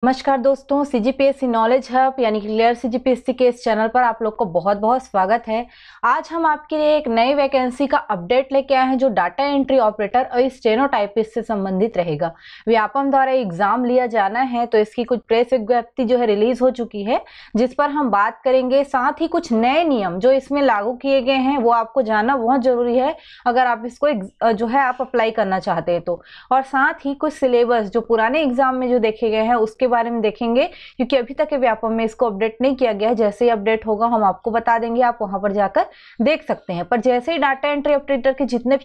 नमस्कार दोस्तों, CGPSC knowledge hub यानी कि क्लियर सीजीपीएससी के इस चैनल पर आप लोग को बहुत बहुत स्वागत है। आज हम आपके लिए एक नई वैकेंसी का अपडेट लेके आए हैं जो डाटा एंट्री ऑपरेटर और स्टेनोटाइपिस्ट से संबंधित रहेगा। व्यापम द्वारा एग्जाम लिया जाना है तो इसकी कुछ प्रेस विज्ञप्ति जो है रिलीज हो चुकी है, जिस पर हम बात करेंगे। साथ ही कुछ नए नियम जो इसमें लागू किए गए हैं वो आपको जानना बहुत जरूरी है अगर आप इसको जो है आप अप्लाई करना चाहते हैं तो। और साथ ही कुछ सिलेबस जो पुराने एग्जाम में जो देखे गए हैं उसके बारे में देखेंगे, क्योंकि अभी तक के व्यापम में इसको अपडेट नहीं किया गया है। जैसे ही अपडेट होगा हम आपको बता देंगे, आप वहां पर जाकर देख सकते हैं। पर जैसे ही डाटा एंट्री ऑपरेटर के जितने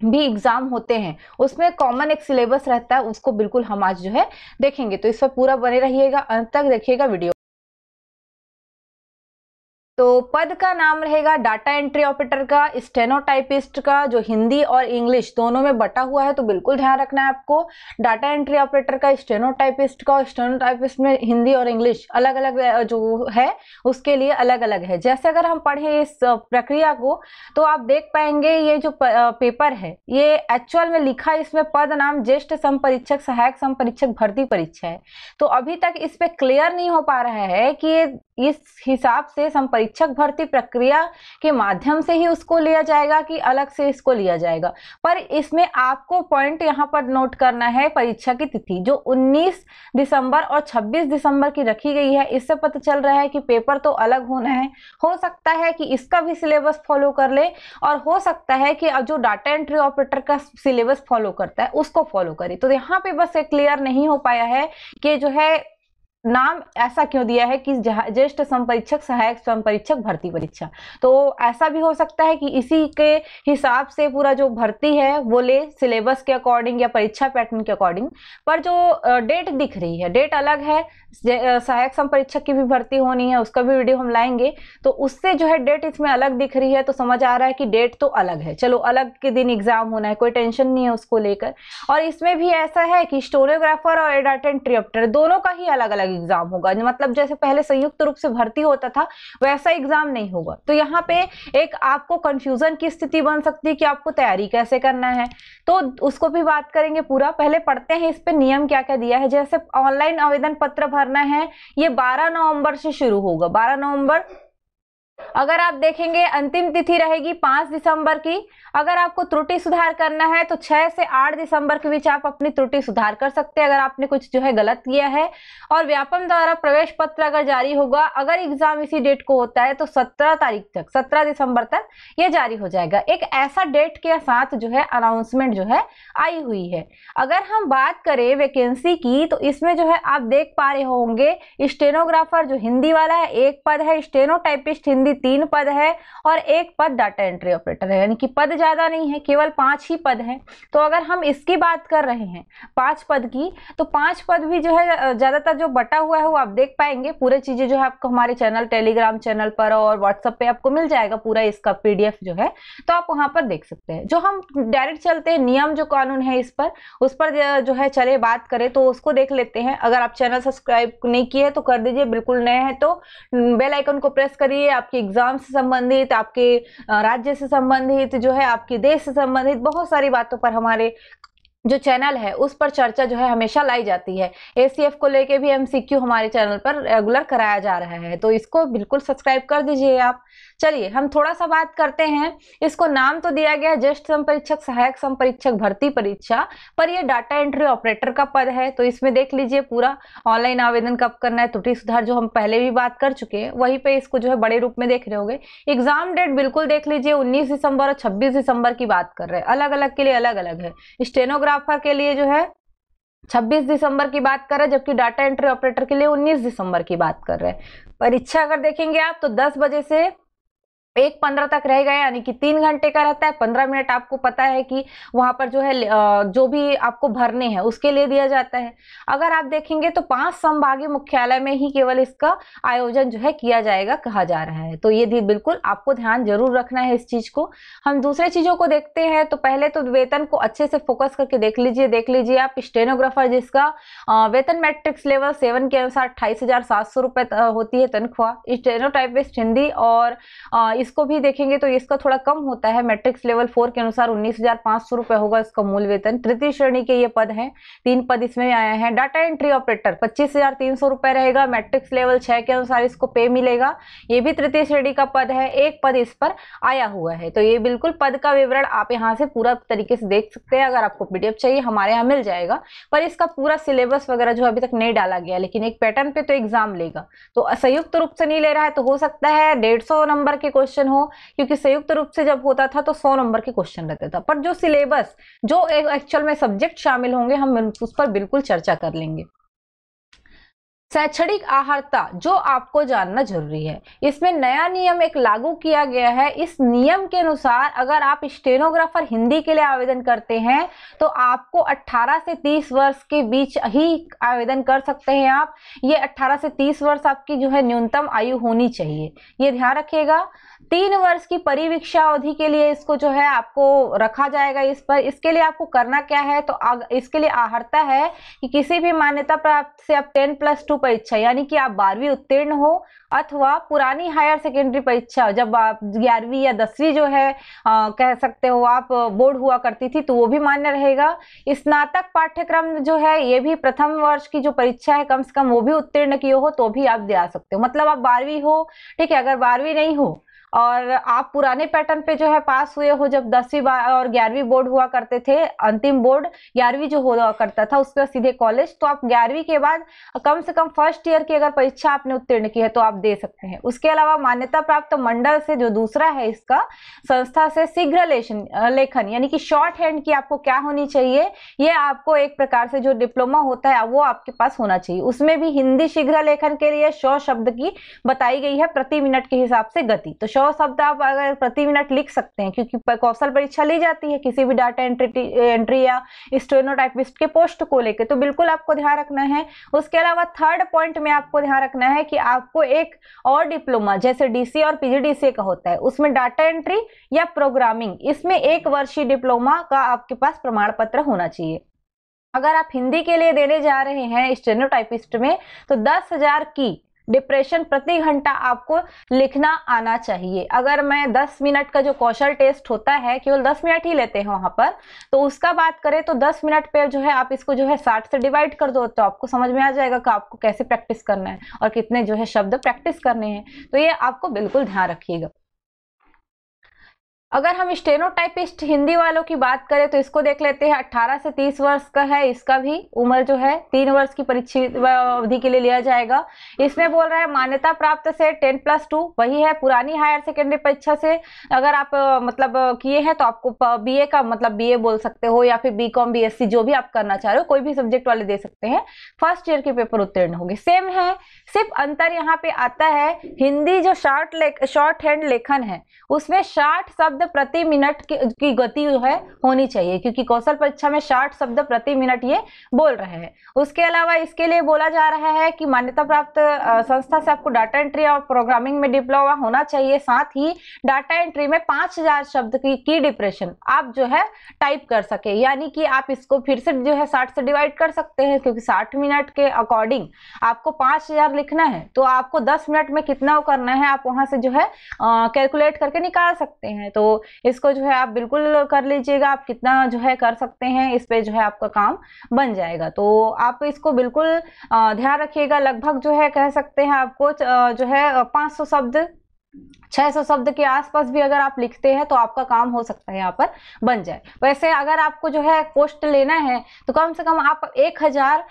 भी एग्जाम होते हैं उसमें कॉमन एक सिलेबस रहता है, उसको बिल्कुल हम आज जो है देखेंगे। तो इस पर पूरा बने रहिएगा, अंत तक देखिएगा वीडियो। तो पद का नाम रहेगा डाटा एंट्री ऑपरेटर का, स्टेनोटाइपिस्ट का, जो हिंदी और इंग्लिश दोनों में बटा हुआ है, तो बिल्कुल ध्यान रखना है आपको। डाटा एंट्री ऑपरेटर का, स्टेनोटाइपिस्ट का, स्टेनोटाइपिस्ट में हिंदी और इंग्लिश अलग अलग जो है उसके लिए अलग अलग है। जैसे अगर हम पढ़े इस प्रक्रिया को तो आप देख पाएंगे ये जो पेपर है ये एक्चुअल में लिखा है, इसमें पद नाम ज्येष्ठ समपरीक्षक, सहायक समपरीक्षक भर्ती परीक्षा है। तो अभी तक इस पे क्लियर नहीं हो पा रहा है कि इस हिसाब से संपरीक्षक भर्ती प्रक्रिया के माध्यम से ही उसको लिया जाएगा कि अलग से इसको लिया जाएगा। पर इसमें आपको पॉइंट यहाँ पर नोट करना है, परीक्षा की तिथि जो 19 दिसंबर और 26 दिसंबर की रखी गई है, इससे पता चल रहा है कि पेपर तो अलग होना है। हो सकता है कि इसका भी सिलेबस फॉलो कर ले और हो सकता है कि जो डाटा एंट्री ऑपरेटर का सिलेबस फॉलो करता है उसको फॉलो करे। तो यहाँ पे बस क्लियर नहीं हो पाया है कि जो है नाम ऐसा क्यों दिया है कि ज्येष्ठ समपरीक्षक, सहायक समपरीक्षक भर्ती परीक्षा। तो ऐसा भी हो सकता है कि इसी के हिसाब से पूरा जो भर्ती है वो ले, सिलेबस के अकॉर्डिंग या परीक्षा पैटर्न के अकॉर्डिंग। पर जो डेट दिख रही है डेट अलग है। सहायक समपरीक्षक की भी भर्ती होनी है, उसका भी वीडियो हम लाएंगे, तो उससे जो है डेट इसमें अलग दिख रही है, तो समझ आ रहा है कि डेट तो अलग है। चलो, अलग के दिन एग्जाम होना है, कोई टेंशन नहीं है उसको लेकर। और इसमें भी ऐसा है कि स्टेनोग्राफर और डाटा एंट्री ऑपरेटर दोनों का ही अलग अलग एग्जाम होगा। मतलब जैसे पहले संयुक्त रूप से भर्ती होता था वैसा एग्जाम नहीं होगा। तो यहाँ पे एक आपको कंफ्यूजन की स्थिति बन सकती है कि आपको तैयारी कैसे करना है, तो उसको भी बात करेंगे पूरा। पहले पढ़ते हैं इस पे नियम क्या क्या दिया है। जैसे ऑनलाइन आवेदन पत्र भरना है, ये 12 नवंबर से शुरू होगा। 12 नवंबर अगर आप देखेंगे अंतिम तिथि रहेगी 5 दिसंबर की। अगर आपको त्रुटि सुधार करना है तो 6 से 8 दिसंबर के बीच आप अपनी त्रुटि सुधार कर सकते हैं अगर आपने कुछ जो है गलत किया है। और व्यापम द्वारा प्रवेश पत्र अगर जारी होगा, अगर एग्जाम इसी डेट को होता है तो 17 तारीख तक, 17 दिसंबर तक ये जारी हो जाएगा। एक ऐसा डेट के साथ जो है अनाउंसमेंट जो है आई हुई है। अगर हम बात करें वैकेंसी की तो इसमें जो है आप देख पा रहे होंगे स्टेनोग्राफर जो हिंदी वाला है 1 पद है, स्टेनोटाइपिस्ट हिंदी 3 पद है और 1 पद डाटा एंट्री ऑपरेटर है। यानी कि पद ज्यादा नहीं है, केवल 5 ही पद हैं। तो अगर हम इसकी बात कर रहे हैं 5 पद की, तो 5 पद भी जो है ज्यादातर जो बटा हुआ है वो आप देख पाएंगे। पूरे चीजें जो है आपको हमारे चैनल, टेलीग्राम चैनल पर और व्हाट्सएप पे आपको मिल जाएगा पूरा इसका पीडीएफ जो है, तो आप वहां पर देख सकते हैं। जो हम डायरेक्ट चलते हैं नियम जो कानून है इस पर, उस पर जो है चले बात करें तो उसको देख लेते हैं। अगर आप चैनल सब्सक्राइब नहीं किए तो कर दीजिए, बिल्कुल नए हैं तो बेल आइकन को प्रेस करिए। आपके एग्जाम से संबंधित, आपके राज्य से संबंधित, जो है आपके देश से संबंधित बहुत सारी बातों पर हमारे जो चैनल है उस पर चर्चा जो है हमेशा लाई जाती है। एसीएफ को लेके भी एमसीक्यू हमारे चैनल पर रेगुलर कराया जा रहा है, तो इसको बिल्कुल सब्सक्राइब कर दीजिए आप। चलिए हम थोड़ा सा बात करते हैं। इसको नाम तो दिया गया है ज्येष्ठ समपरीक्षक, सहायक समपरीक्षक भर्ती परीक्षा, पर यह डाटा एंट्री ऑपरेटर का पद है। तो इसमें देख लीजिए पूरा ऑनलाइन आवेदन कब करना है, त्रुटि सुधार जो हम पहले भी बात कर चुके हैं वहीं पे इसको जो है बड़े रूप में देख रहे होंगे। एग्जाम डेट बिल्कुल देख लीजिए 19 दिसंबर और 26 दिसंबर की बात कर रहे हैं, अलग अलग के लिए अलग अलग है। स्टेनोग्राफर के लिए जो है 26 दिसंबर की बात कर रहे हैं, जबकि डाटा एंट्री ऑपरेटर के लिए 19 दिसंबर की बात कर रहे हैं। परीक्षा अगर देखेंगे आप तो 10 बजे से 1:15 तक रहेगा, यानी कि 3 घंटे का रहता है। 15 मिनट आपको पता है कि वहां पर जो है जो भी आपको भरने हैं उसके लिए दिया जाता है। अगर आप देखेंगे तो 5 संभागीय मुख्यालय में ही केवल इसका आयोजन जो है किया जाएगा कहा जा रहा है। तो ये बिल्कुल आपको ध्यान जरूर रखना है इस चीज को। हम दूसरे चीजों को देखते हैं तो पहले तो वेतन को अच्छे से फोकस करके देख लीजिए आप। स्टेनोग्राफर जिसका वेतन मैट्रिक्स लेवल 7 के अनुसार 28,700 रुपए होती है तनख्वाह। स्टेनोटाइपिस्ट हिंदी और इसको भी देखेंगे तो इसका थोड़ा कम होता है। मैट्रिक्स लेवल 4 के अनुसार 19,500 रुपए होगा इसका मूल वेतन। तृतीय श्रेणी के ये पद हैं, 3 पद इसमें आए हैं। डाटा एंट्री ऑपरेटर 25,300 रुपए रहेगा। मैट्रिक्स लेवल 6 के अनुसार इसको पे मिलेगा। ये भी तृतीय श्रेणी का पद है, एक पद इस पर आया हुआ है। तो ये बिल्कुल पद का विवरण आप यहाँ से पूरा तरीके से देख सकते हैं। अगर आपको पीडीएफ चाहिए हमारे यहाँ मिल जाएगा, पर इसका पूरा सिलेबस वगैरह जो अभी तक नहीं डाला गया, लेकिन एक पैटर्न पे तो एग्जाम लेगा। तो संयुक्त रूप से नहीं ले रहा है तो हो सकता है 150 नंबर के क्वेश्चन हो, क्योंकि संयुक्त रूप से जब होता था तो 100 नंबर के क्वेश्चन रहता था। पर जो सिलेबस, जो एक्चुअल में सब्जेक्ट शामिल होंगे, हम उस पर बिल्कुल चर्चा कर लेंगे। शैक्षणिक अर्हता जो आपको जानना जरूरी है, इसमें नया नियम एक लागू किया गया है। इस नियम के अनुसार अगर आप स्टेनोग्राफर हिंदी के लिए आवेदन करते हैं तो आपको 18 से 30 वर्ष के बीच ही आवेदन कर सकते हैं आप। ये 18 से 30 वर्ष आपकी जो है न्यूनतम आयु होनी चाहिए, ये ध्यान रखिएगा। 3 वर्ष की परिवीक्षा अवधि के लिए इसको जो है आपको रखा जाएगा इस पर। इसके लिए आपको करना क्या है, तो इसके लिए अर्हता है कि किसी भी मान्यता प्राप्त से आप 10+2 परीक्षा, यानी कि आप 12वीं उत्तीर्ण हो, अथवा पुरानी हायर सेकेंडरी परीक्षा जब आप 11वीं या 10वीं जो है कह सकते हो आप, बोर्ड हुआ करती थी, तो वो भी मान्य रहेगा। स्नातक पाठ्यक्रम जो है ये भी प्रथम वर्ष की जो परीक्षा है कम से कम वो भी उत्तीर्ण किए हो तो भी आप दे आ सकते हो। मतलब आप 12वीं हो, ठीक है। अगर 12वीं नहीं हो और आप पुराने पैटर्न पे जो है पास हुए हो, जब 10वीं और 11वीं बोर्ड हुआ करते थे, अंतिम बोर्ड 11वीं जो हुआ करता था उसके बाद सीधे कॉलेज, तो आप 11वीं के बाद कम से कम फर्स्ट ईयर की अगर परीक्षा आपने उत्तीर्ण की है तो आप दे सकते हैं। उसके अलावा मान्यता प्राप्त मंडल से जो दूसरा है इसका, संस्था से शीघ्र लेखन यानी कि शॉर्ट हैंड की आपको क्या होनी चाहिए, ये आपको एक प्रकार से जो डिप्लोमा होता है वो आपके पास होना चाहिए। उसमें भी हिंदी शीघ्र लेखन के लिए 100 शब्द की बताई गई है प्रति मिनट के हिसाब से गति। तो 100 शब्द आप अगर प्रति मिनट लिख सकते हैं, क्योंकि कौशल परीक्षा ली जाती है किसी भी डाटा एंट्री या स्टेनोटाइपिस्ट के पोस्ट को लेकर, तो बिल्कुल आपको ध्यान रखना है। उसके अलावा थर्ड पॉइंट में आपको ध्यान रखना है कि आपको एक और डिप्लोमा जैसे डीसी और पीजीडीसीए का होता है, उसमें डाटा एंट्री या प्रोग्रामिंग, इसमें 1 वर्षीय डिप्लोमा का आपके पास प्रमाण पत्र होना चाहिए। अगर आप हिंदी के लिए देने जा रहे हैं स्टेनोटाइपिस्ट में तो 10,000 की डिप्रेशन प्रति घंटा आपको लिखना आना चाहिए। अगर मैं 10 मिनट का जो कौशल टेस्ट होता है केवल 10 मिनट ही लेते हैं वहां पर, तो उसका बात करें तो 10 मिनट पे जो है आप इसको जो है 60 से डिवाइड कर दो तो आपको समझ में आ जाएगा कि आपको कैसे प्रैक्टिस करना है और कितने जो है शब्द प्रैक्टिस करने हैं। तो ये आपको बिल्कुल ध्यान रखिएगा। अगर हम स्टेनोटाइपिस्ट हिंदी वालों की बात करें तो इसको देख लेते हैं। 18 से 30 वर्ष का है, इसका भी उम्र जो है 3 वर्ष की परीक्षा अवधि के लिए लिया जाएगा। इसमें बोल रहा है मान्यता प्राप्त से 10+2 वही है पुरानी हायर सेकेंडरी परीक्षा से अगर आप मतलब किए हैं तो आपको बीए का मतलब बीए बोल सकते हो, या फिर बीकॉम बीएससी जो भी आप करना चाह रहे हो, कोई भी सब्जेक्ट वाले दे सकते हैं। फर्स्ट ईयर के पेपर उत्तीर्ण होंगे, सेम है। सिर्फ अंतर यहाँ पे आता है, हिंदी जो शॉर्ट हैंड लेखन है उसमें 60 शब्द प्रति मिनट की गति जो है होनी चाहिए, क्योंकि कौशल परीक्षा में 60 शब्द प्रति मिनट ये बोल रहे हैं। उसके अलावा इसके लिए बोला जा रहा है कि मान्यता प्राप्त संस्था से आपको डाटा एंट्री और प्रोग्रामिंग में डिप्लोमा होना चाहिए। साथ ही डाटा एंट्री में 5000 शब्द की डिप्रेशन आप जो है टाइप कर सके, यानी कि आप इसको फिर से जो है 60 से डिवाइड कर सकते हैं, क्योंकि 60 मिनट के अकॉर्डिंग आपको 5000 लिखना है तो आपको 10 मिनट में कितना करना है आप वहां से जो है कैलकुलेट करके निकाल सकते हैं। तो इसको जो है आप बिल्कुल कर लीजिएगा, आप कितना जो है कर सकते हैं इस पे जो है आपका काम बन जाएगा। तो आप इसको बिल्कुल ध्यान रखिएगा। लगभग जो है कह सकते हैं आपको जो है 500 शब्द 600 शब्द के आसपास भी अगर आप लिखते हैं तो आपका काम हो सकता है यहाँ पर बन जाए। वैसे अगर आपको जो है पोस्ट लेना है तो कम से कम आप 1000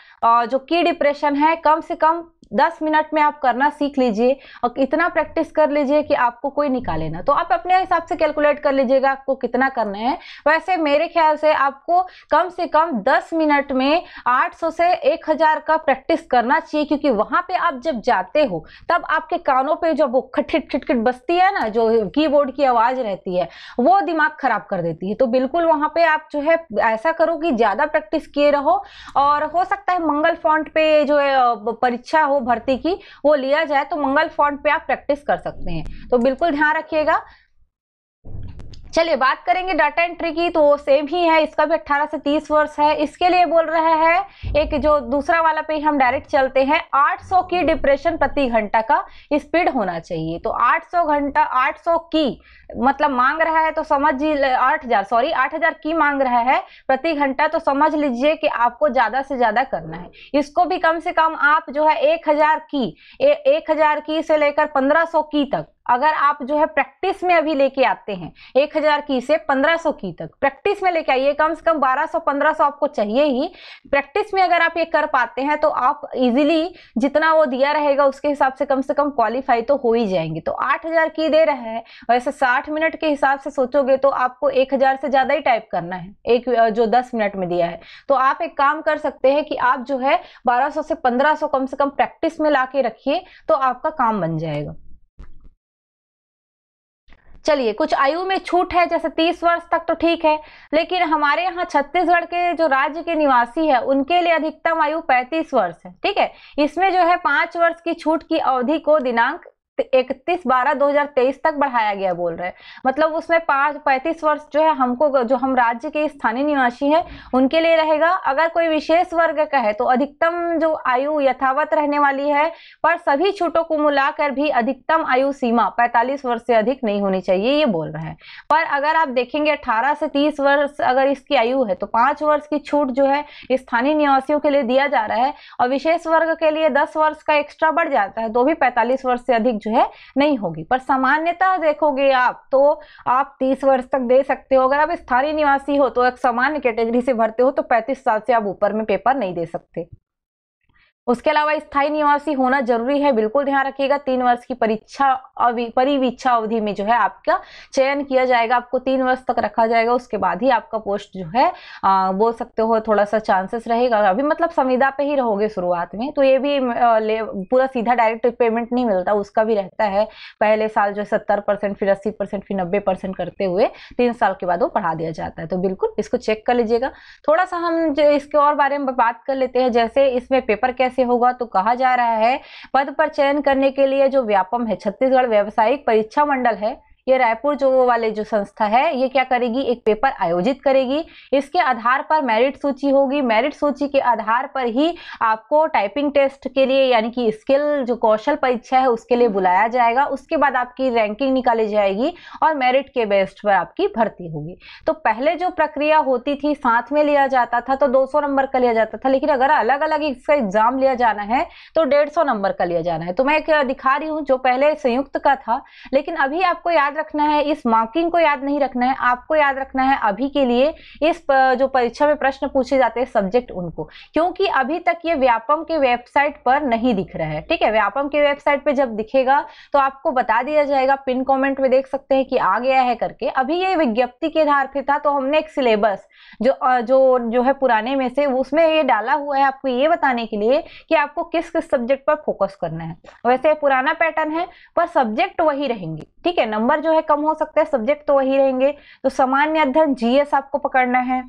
जो की डिप्रेशन है कम से कम 10 मिनट में आप करना सीख लीजिए और इतना प्रैक्टिस कर लीजिए कि आपको कोई निकाले ना। तो आप अपने हिसाब से कैलकुलेट कर लीजिएगा आपको कितना करना है। वैसे मेरे ख्याल से आपको कम से कम 10 मिनट में 800 से 1000 का प्रैक्टिस करना चाहिए, क्योंकि वहां पे आप जब जाते हो तब आपके कानों पे जब वो खटखट खटखट बजती है ना, जो कीबोर्ड की आवाज रहती है वो दिमाग खराब कर देती है। तो बिल्कुल वहां पे आप जो है ऐसा करो कि ज्यादा प्रैक्टिस किए रहो, और हो सकता है मंगल फॉन्ट पे जो परीक्षा हो भर्ती की वो लिया जाए तो मंगल फॉन्ट पे आप प्रैक्टिस कर सकते हैं। तो बिल्कुल ध्यान रखिएगा। चलिए बात करेंगे डाटा एंट्री की, तो सेम ही है, इसका भी 18 से 30 वर्ष है। इसके लिए बोल रहा है एक जो दूसरा वाला पे हम डायरेक्ट चलते हैं, 800 की डिप्रेशन प्रति घंटा का स्पीड होना चाहिए। तो 800 की मतलब मांग रहा है, तो समझ 8000 की मांग रहा है प्रति घंटा, तो समझ लीजिए कि आपको ज्यादा से ज्यादा करना है। इसको भी कम से कम आप जो है 1000 की से लेकर 1500 की तक अगर आप जो है प्रैक्टिस में अभी लेके आते हैं, 1000 की से 1500 की तक प्रैक्टिस में लेके आइए। कम से कम 1200-1500 आपको चाहिए ही। प्रैक्टिस में अगर आप ये कर पाते हैं तो आप इजीली जितना वो दिया रहेगा उसके हिसाब से कम क्वालिफाई तो हो ही जाएंगे। तो 8000 की दे रहा है, वैसे 60 मिनट के हिसाब से सोचोगे तो आपको 1000 से ज्यादा ही टाइप करना है, एक जो 10 मिनट में दिया है। तो आप एक काम कर सकते हैं कि आप जो है 1200 से 1500 कम से कम प्रैक्टिस में ला के रखिए, तो आपका काम बन जाएगा। चलिए कुछ आयु में छूट है, जैसे 30 वर्ष तक तो ठीक है, लेकिन हमारे यहाँ छत्तीसगढ़ के जो राज्य के निवासी है उनके लिए अधिकतम आयु 35 वर्ष है। ठीक है, इसमें जो है 5 वर्ष की छूट की अवधि को दिनांक 31/12/2023 तक बढ़ाया गया बोल रहे हैं। मतलब उसमें 35 वर्ष जो है हमको, जो हम राज्य के स्थानीय निवासी हैं उनके लिए रहेगा। अगर कोई विशेष वर्ग का है तो अधिकतम जो आयु यथावत रहने वाली है, पर सभी छूटों को मिलाकर भी अधिकतम आयु सीमा 45 वर्ष से अधिक नहीं होनी चाहिए, ये बोल रहे हैं। पर अगर आप देखेंगे 18 से 30 वर्ष अगर इसकी आयु है तो 5 वर्ष की छूट जो है स्थानीय निवासियों के लिए दिया जा रहा है, और विशेष वर्ग के लिए 10 वर्ष का एक्स्ट्रा बढ़ जाता है, तो भी 45 वर्ष से अधिक है नहीं होगी। पर सामान्यतः देखोगे आप तो आप 30 वर्ष तक दे सकते हो। अगर आप स्थानीय निवासी हो तो एक सामान्य कैटेगरी से भरते हो तो 35 साल से आप ऊपर में पेपर नहीं दे सकते। उसके अलावा स्थायी निवासी होना जरूरी है, बिल्कुल ध्यान रखिएगा। 3 वर्ष की परिवीक्षा अवधि में जो है आपका चयन किया जाएगा, आपको 3 वर्ष तक रखा जाएगा, उसके बाद ही आपका पोस्ट जो है बोल सकते हो थोड़ा सा चांसेस रहेगा। अभी मतलब संविदा पे ही रहोगे शुरुआत में, तो ये भी पूरा सीधा डायरेक्ट पेमेंट नहीं मिलता, उसका भी रहता है। पहले साल जो 70%, फिर 80%, फिर 90% करते हुए 3 साल के बाद वो बढ़ा दिया जाता है। तो बिल्कुल इसको चेक कर लीजिएगा। थोड़ा सा हम इसके और बारे में बात कर लेते हैं, जैसे इसमें पेपर कैसे होगा। तो कहा जा रहा है पद पर चयन करने के लिए जो व्यापम है, छत्तीसगढ़ व्यावसायिक परीक्षा मंडल है, ये रायपुर जो वाले जो संस्था है, ये क्या करेगी, एक पेपर आयोजित करेगी। इसके आधार पर मेरिट सूची होगी, मेरिट सूची के आधार पर ही आपको टाइपिंग टेस्ट के लिए यानी कि स्किल जो कौशल परीक्षा है उसके लिए बुलाया जाएगा। उसके बाद आपकी रैंकिंग निकाली जाएगी और मेरिट के बेस पर आपकी भर्ती होगी। तो पहले जो प्रक्रिया होती थी, साथ में लिया जाता था तो 200 नंबर का लिया जाता था, लेकिन अगर अलग अलग इसका एग्जाम लिया जाना है तो 150 नंबर का लिया जाना है। तो मैं एक दिखा रही हूँ जो पहले संयुक्त का था, लेकिन अभी आपको याद रखना है, इस मार्किंग को याद नहीं रखना है, आपको याद रखना है अभी के लिए इस जो परीक्षा में प्रश्न पूछे जाते हैं सब्जेक्ट उनको, क्योंकि अभी तक ये व्यापम के वेबसाइट पर नहीं दिख रहा है। ठीक है, व्यापम के वेबसाइट पे जब दिखेगा तो आपको बता दिया जाएगा, पिन कमेंट में देख सकते हैं कि आ गया है करके। अभी ये विज्ञप्ति के आधार पे था, तो हमने एक सिलेबस जो है पुराने में से उसमें ये डाला हुआ है आपको ये बताने के लिए कि आपको किस किस सब्जेक्ट पर फोकस करना है। वैसे पुराना पैटर्न है पर सब्जेक्ट वही रहेंगे। ठीक है, नंबर जो है कम हो सकता है, सब्जेक्ट तो वही रहेंगे। तो सामान्य अध्ययन जीएस आपको पकड़ना है,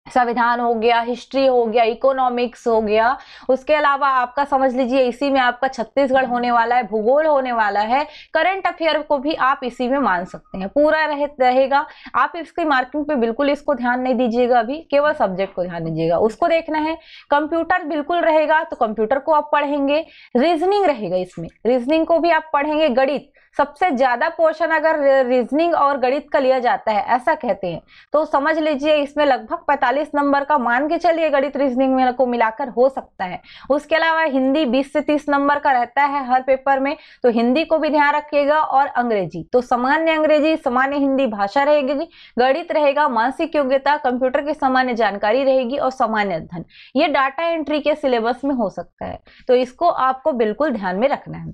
संविधान हो गया, हिस्ट्री हो गया, इकोनॉमिक्स हो गया। उसके अलावा आपका समझ लीजिए इसी में आपका छत्तीसगढ़ होने वाला है, भूगोल होने वाला है, करंट अफेयर को भी आप इसी में मान सकते हैं, पूरा रहेगा। आप इसकी मार्किंग पे बिल्कुल इसको ध्यान नहीं दीजिएगा, अभी केवल सब्जेक्ट को ध्यान दीजिएगा, उसको देखना है। कंप्यूटर बिल्कुल रहेगा, तो कंप्यूटर को आप पढ़ेंगे। रीजनिंग रहेगा, इसमें रीजनिंग को भी आप पढ़ेंगे। गणित सबसे ज्यादा पोर्शन अगर रीजनिंग और गणित का लिया जाता है ऐसा कहते हैं, तो समझ लीजिए इसमें लगभग 45 नंबर का मान के चलिए गणित रीजनिंग में को मिलाकर हो सकता है। उसके अलावा हिंदी 20 से 30 नंबर का रहता है हर पेपर में, तो हिंदी को भी ध्यान रखिएगा। और अंग्रेजी तो सामान्य अंग्रेजी, सामान्य हिंदी भाषा रहेगी, गणित रहेगा, मानसिक योग्यता, कंप्यूटर की सामान्य जानकारी रहेगी और सामान्य अध्ययन। ये डाटा एंट्री के सिलेबस में हो सकता है, तो इसको आपको बिल्कुल ध्यान में रखना है।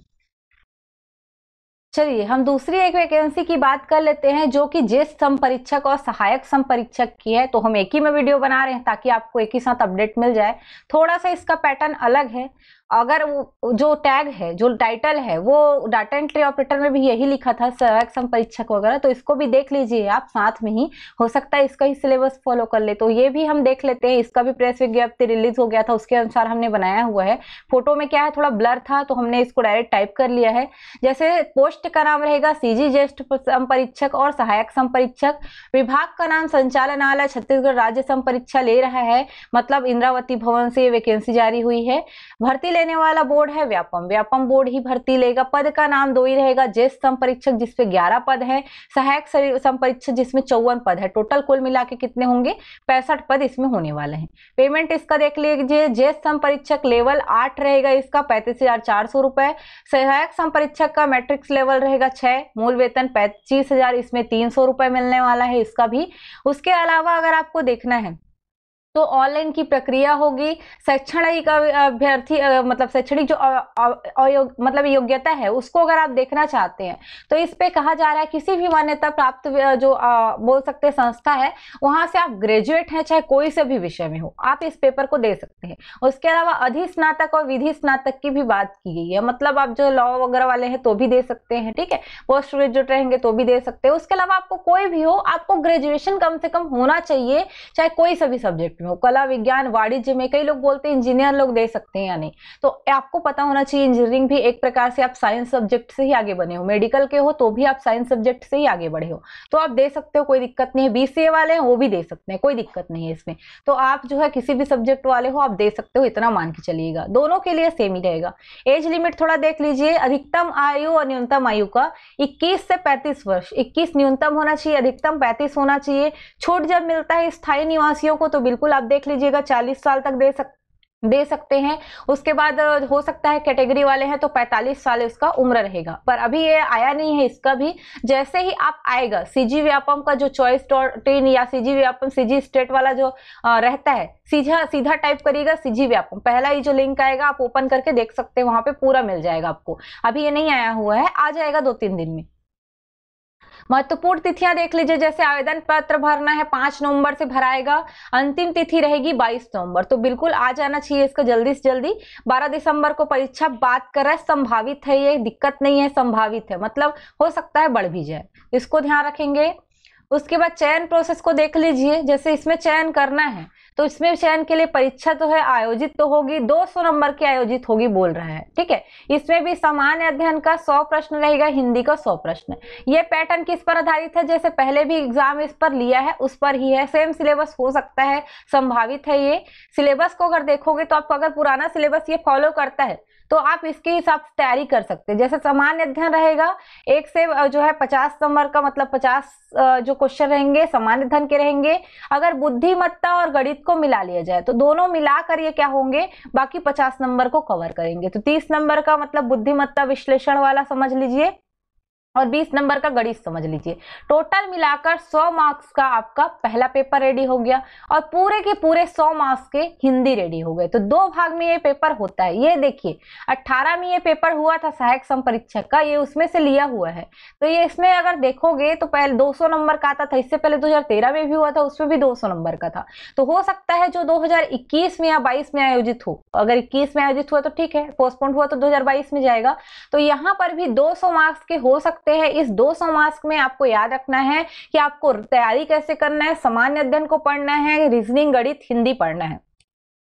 चलिए हम दूसरी एक वैकेंसी की बात कर लेते हैं, जो कि ज्येष्ठ समपरीक्षक और सहायक समपरीक्षक की है। तो हम एक ही में वीडियो बना रहे हैं ताकि आपको एक ही साथ अपडेट मिल जाए। थोड़ा सा इसका पैटर्न अलग है। अगर जो टैग है, जो टाइटल है, वो डाटा एंट्री ऑपरेटर में भी यही लिखा था, सहायक संपरीक्षक वगैरह, तो इसको भी देख लीजिए आप साथ में ही, हो सकता है इसका ही सिलेबस फॉलो कर ले। तो ये भी हम देख लेते हैं, इसका भी प्रेस विज्ञप्ति रिलीज हो गया था, उसके अनुसार हमने बनाया हुआ है। फोटो में क्या है, थोड़ा ब्लर था तो हमने इसको डायरेक्ट टाइप कर लिया है। जैसे पोस्ट का नाम रहेगा सीजी ज्येष्ठ संपरीक्षक और सहायक संपरीक्षक। विभाग का नाम संचालनालय छत्तीसगढ़ राज्य संपरीक्षा ले रहा है, मतलब इंद्रावती भवन से वैकेंसी जारी हुई है। भर्ती लेने वाला बोर्ड है व्यापम, व्यापम बोर्ड ही भर्ती लेगा। पद का नाम 2 ही रहेगा, ज्येष्ठ संपरीक्षक जिसपे 11 पद है, सहायक संपरीक्षक जिसमें 54 पद है। टोटल कुल मिला के कितने होंगे, 65 पद इसमें होने वाले हैं। पेमेंट इसका देख लीजिए, ज्येष्ठ संपरीक्षक लेवल 8 रहेगा, इसका 35,400 रुपए। सहायक संपरीक्षक का मैट्रिक्स लेवल रहेगा 6, मूल वेतन 25,000, इसमें 300 रुपए मिलने वाला है इसका भी। उसके अलावा अगर आपको देखना है तो ऑनलाइन की प्रक्रिया होगी। शैक्षणिक अभ्यर्थी मतलब शैक्षणिक जो मतलब योग्यता है उसको अगर आप देखना चाहते हैं तो इस पे कहा जा रहा है किसी भी मान्यता प्राप्त जो बोल सकते हैं संस्था है, वहां से आप ग्रेजुएट हैं, चाहे कोई से भी विषय में हो, आप इस पेपर को दे सकते हैं। उसके अलावा अधिस्नातक और विधि स्नातक की भी बात की गई है, मतलब आप जो लॉ वगैरह वाले हैं तो भी दे सकते हैं, ठीक है, पोस्ट ग्रेजुएट रहेंगे तो भी दे सकते हैं। उसके अलावा आपको कोई भी हो, आपको ग्रेजुएशन कम से कम होना चाहिए, चाहे कोई सा भी सब्जेक्ट में हो, कला विज्ञान वाणिज्य में। कई लोग बोलते हैं इंजीनियर लोग दे सकते हैं या नहीं, तो आपको पता होना चाहिए इंजीनियरिंग भी एक प्रकार से आप साइंस सब्जेक्ट से ही आगे बने हो, मेडिकल के हो तो भी आप साइंस सब्जेक्ट से ही आगे बढ़े हो, तो आप दे सकते हो, कोई दिक्कत नहीं है। बीसीए वाले हैं वो भी दे सकते हैं, कोई दिक्कत नहीं है इसमें। तो आप जो है किसी भी सब्जेक्ट वाले हो आप दे सकते हो, इतना मान के चलिएगा, दोनों के लिए सेम ही रहेगा। एज लिमिट थोड़ा देख लीजिए, अधिकतम आयु और न्यूनतम आयु का 21 से 35 वर्ष, 21 न्यूनतम होना चाहिए, अधिकतम 35 होना चाहिए। छूट जब मिलता है स्थायी निवासियों को तो बिल्कुल आप देख लीजिएगा 40 साल तक दे सकते हैं। उसके बाद हो सकता है कैटेगरी वाले हैं तो 45 साल इसका उम्र रहेगा, पर अभी ये आया नहीं है इसका भी। जैसे ही आप आएगा सीजी व्यापम का जो चॉइस 10 या सीजी व्यापम सीजी स्टेट वाला जो रहता है, सीधा टाइप करिएगा सीजी व्यापम, पहला ही जो लिंक आएगा आप ओपन करके देख सकते हैं, वहां पे पूरा मिल जाएगा आपको। अभी ये नहीं आया हुआ है, आ जाएगा 2-3 दिन में। महत्वपूर्ण तिथियां देख लीजिए, जैसे आवेदन पत्र भरना है 5 नवंबर से भराएगा, अंतिम तिथि रहेगी 22 नवंबर, तो बिल्कुल आ जाना चाहिए इसका जल्दी से जल्दी। 12 दिसंबर को परीक्षा बात कर रहा है, संभावित है, ये दिक्कत नहीं है, संभावित है, मतलब हो सकता है बढ़ भी जाए, इसको ध्यान रखेंगे। उसके बाद चयन प्रोसेस को देख लीजिए, जैसे इसमें चयन करना है तो इसमें चयन के लिए परीक्षा तो है आयोजित तो होगी, 200 नंबर की आयोजित होगी बोल रहा है, ठीक है। इसमें भी सामान्य अध्ययन का 100 प्रश्न रहेगा, हिंदी का 100 प्रश्न। ये पैटर्न किस पर आधारित है, जैसे पहले भी एग्जाम इस पर लिया है उस पर ही है, सेम सिलेबस हो सकता है, संभावित है। ये सिलेबस को अगर देखोगे तो आपको अगर पुराना सिलेबस ये फॉलो करता है तो आप इसके हिसाब से तैयारी कर सकते हैं। जैसे सामान्य अध्ययन रहेगा 1 से जो है 50 नंबर का, मतलब 50 जो क्वेश्चन रहेंगे सामान्य अध्ययन के रहेंगे। अगर बुद्धिमत्ता और गणित को मिला लिया जाए तो दोनों मिलाकर ये क्या होंगे, बाकी 50 नंबर को कवर करेंगे। तो 30 नंबर का मतलब बुद्धिमत्ता विश्लेषण वाला समझ लीजिए और 20 नंबर का गणित समझ लीजिए। टोटल मिलाकर 100 मार्क्स का आपका पहला पेपर रेडी हो गया और पूरे के पूरे 100 मार्क्स के हिंदी रेडी हो गए। तो 2 भाग में ये पेपर होता है। ये देखिए 18 में ये पेपर हुआ था सहायक संपरीक्षक का, ये उसमें से लिया हुआ है। तो ये इसमें अगर देखोगे तो पहले 200 नंबर का आता था, इससे पहले 2013 में भी हुआ था, उसमें भी 200 नंबर का था। तो हो सकता है जो 2021 में या 22 में आयोजित हो, अगर 21 में आयोजित हुआ तो ठीक है, पोस्टपोन हुआ तो 2022 में जाएगा। तो यहाँ पर भी 200 मार्क्स के हो सकते हैं। इस 200 मार्क्स में आपको याद रखना है कि आपको तैयारी कैसे करना है, सामान्य अध्ययन को पढ़ना है, रीजनिंग गणित हिंदी पढ़ना है।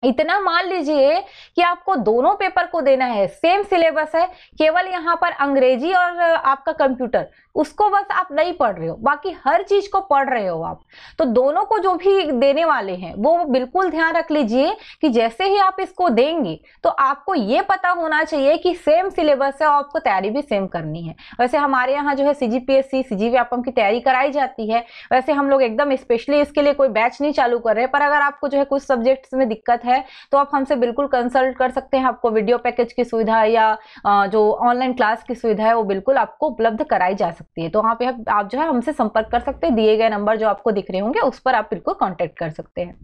इतना मान लीजिए कि आपको दोनों पेपर को देना है, सेम सिलेबस है, केवल यहाँ पर अंग्रेजी और आपका कंप्यूटर उसको बस आप नहीं पढ़ रहे हो, बाकी हर चीज को पढ़ रहे हो आप। तो दोनों को जो भी देने वाले हैं वो बिल्कुल ध्यान रख लीजिए कि जैसे ही आप इसको देंगे तो आपको ये पता होना चाहिए कि सेम सिलेबस है और आपको तैयारी भी सेम करनी है। वैसे हमारे यहाँ जो है सीजीपीएससी सीजी व्यापम की तैयारी कराई जाती है, वैसे हम लोग एकदम स्पेशली इसके लिए कोई बैच नहीं चालू कर रहे, पर अगर आपको जो है कुछ सब्जेक्ट्स में दिक्कत है तो आप हमसे बिल्कुल कंसल्ट कर सकते हैं। आपको वीडियो पैकेज की सुविधा या जो ऑनलाइन क्लास की सुविधा है वो बिल्कुल आपको उपलब्ध कराई जा सकती है। तो वहाँ पे आप जो है हमसे संपर्क कर सकते हैं, दिए गए नंबर जो आपको दिख रहे होंगे उस पर आप बिल्कुल कांटेक्ट कर सकते हैं।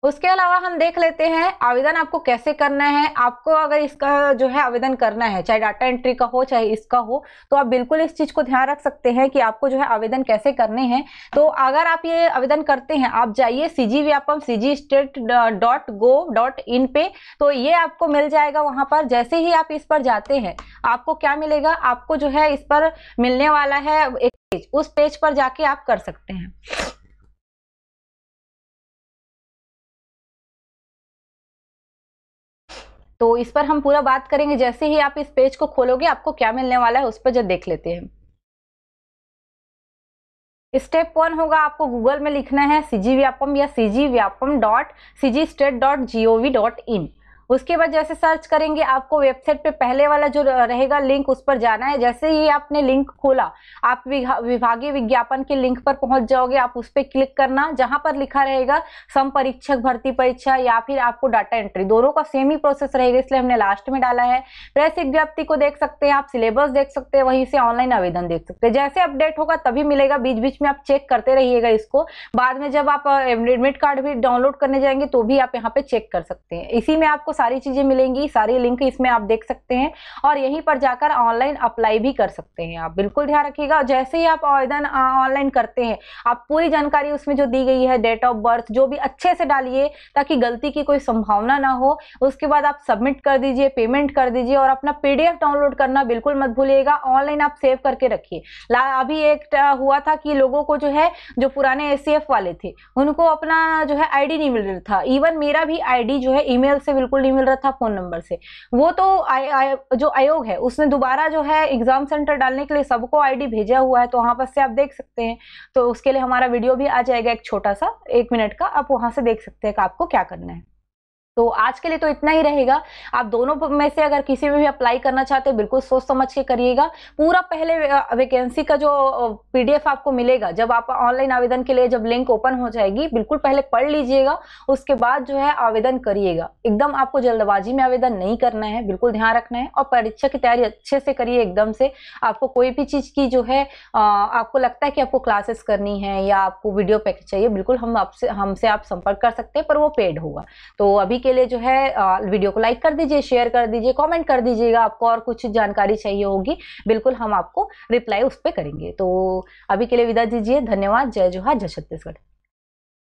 उसके अलावा हम देख लेते हैं आवेदन आपको कैसे करना है। आपको अगर इसका जो है आवेदन करना है, चाहे डाटा एंट्री का हो चाहे इसका हो, तो आप बिल्कुल इस चीज को ध्यान रख सकते हैं कि आपको जो है आवेदन कैसे करने हैं। तो अगर आप ये आवेदन करते हैं, आप जाइए CG व्यापम CGState.gov.in पे, तो ये आपको मिल जाएगा। वहां पर जैसे ही आप इस पर जाते हैं, आपको क्या मिलेगा, आपको जो है इस पर मिलने वाला है एक पेज, उस पेज पर जाके आप कर सकते हैं। तो इस पर हम पूरा बात करेंगे। जैसे ही आप इस पेज को खोलोगे, आपको क्या मिलने वाला है उस पर जब देख लेते हैं। स्टेप 1 होगा, आपको गूगल में लिखना है CG व्यापम या cgvyapam.cgstate.gov.in। उसके बाद जैसे सर्च करेंगे, आपको वेबसाइट पे पहले वाला जो रहेगा लिंक, उस पर जाना है। जैसे ही आपने लिंक खोला, आप विभागीय विज्ञापन के लिंक पर पहुंच जाओगे। आप उस पर क्लिक करना, जहां पर लिखा रहेगा सम परीक्षक भर्ती परीक्षा या फिर आपको डाटा एंट्री, दोनों का सेम ही प्रोसेस रहेगा, इसलिए हमने लास्ट में डाला है। प्रेस विज्ञप्ति को देख सकते हैं आप, सिलेबस देख सकते हैं, वहीं से ऑनलाइन आवेदन देख सकते हैं। जैसे अपडेट होगा तभी मिलेगा, बीच बीच में आप चेक करते रहिएगा इसको। बाद में जब आप एडमिट कार्ड भी डाउनलोड करने जाएंगे तो भी आप यहाँ पे चेक कर सकते हैं। इसी में आपको सारी चीजें मिलेंगी, सारी लिंक इसमें आप देख सकते हैं और यहीं पर जाकर ऑनलाइन अप्लाई भी कर सकते हैं। आप बिल्कुल ध्यान रखिएगा, जैसे ही आप आवेदन ऑनलाइन करते हैं, आप पूरी जानकारी उसमें जो दी गई है, डेट ऑफ बर्थ जो भी अच्छे से डालिए ताकि गलती की कोई संभावना ना हो। उसके बाद आप सबमिट कर दीजिए, पेमेंट कर दीजिए और अपना PDF डाउनलोड करना बिल्कुल मत भूलिएगा। ऑनलाइन आप सेव करके रखिए। अभी एक हुआ था कि लोगों को जो है, जो पुराने ACF वाले थे, उनको अपना जो है ID नहीं मिल रहा था। इवन मेरा भी ID जो है ईमेल से बिल्कुल नहीं मिल रहा था, फोन नंबर से। वो तो जो आयोग है उसने दोबारा जो है एग्जाम सेंटर डालने के लिए सबको ID भेजा हुआ है, तो वहां पर से आप देख सकते हैं। तो उसके लिए हमारा वीडियो भी आ जाएगा, एक छोटा सा 1 मिनट का, आप वहां से देख सकते हैं कि आपको क्या करना है। तो आज के लिए तो इतना ही रहेगा। आप दोनों में से अगर किसी में भी अप्लाई करना चाहते हैं, बिल्कुल सोच समझ के करिएगा। पूरा पहले वैकेंसी का जो PDF आपको मिलेगा, जब आप ऑनलाइन आवेदन के लिए जब लिंक ओपन हो जाएगी, बिल्कुल पहले पढ़ लीजिएगा। उसके बाद जो है आवेदन करिएगा। एकदम आपको जल्दबाजी में आवेदन नहीं करना है, बिल्कुल ध्यान रखना है। और परीक्षा की तैयारी अच्छे से करिए एकदम से। आपको कोई भी चीज की जो है आपको लगता है कि आपको क्लासेस करनी है या आपको वीडियो पैकेज चाहिए, बिल्कुल हमसे आप संपर्क कर सकते हैं, पर वो पेड होगा। तो अभी के लिए जो है वीडियो को लाइक कर दीजिए, शेयर कर दीजिए, कमेंट कर दीजिएगा। आपको और कुछ जानकारी चाहिए होगी, बिल्कुल हम आपको रिप्लाई उस पर करेंगे। तो अभी के लिए विदा दीजिए। धन्यवाद। जय जोहार, जय छत्तीसगढ़।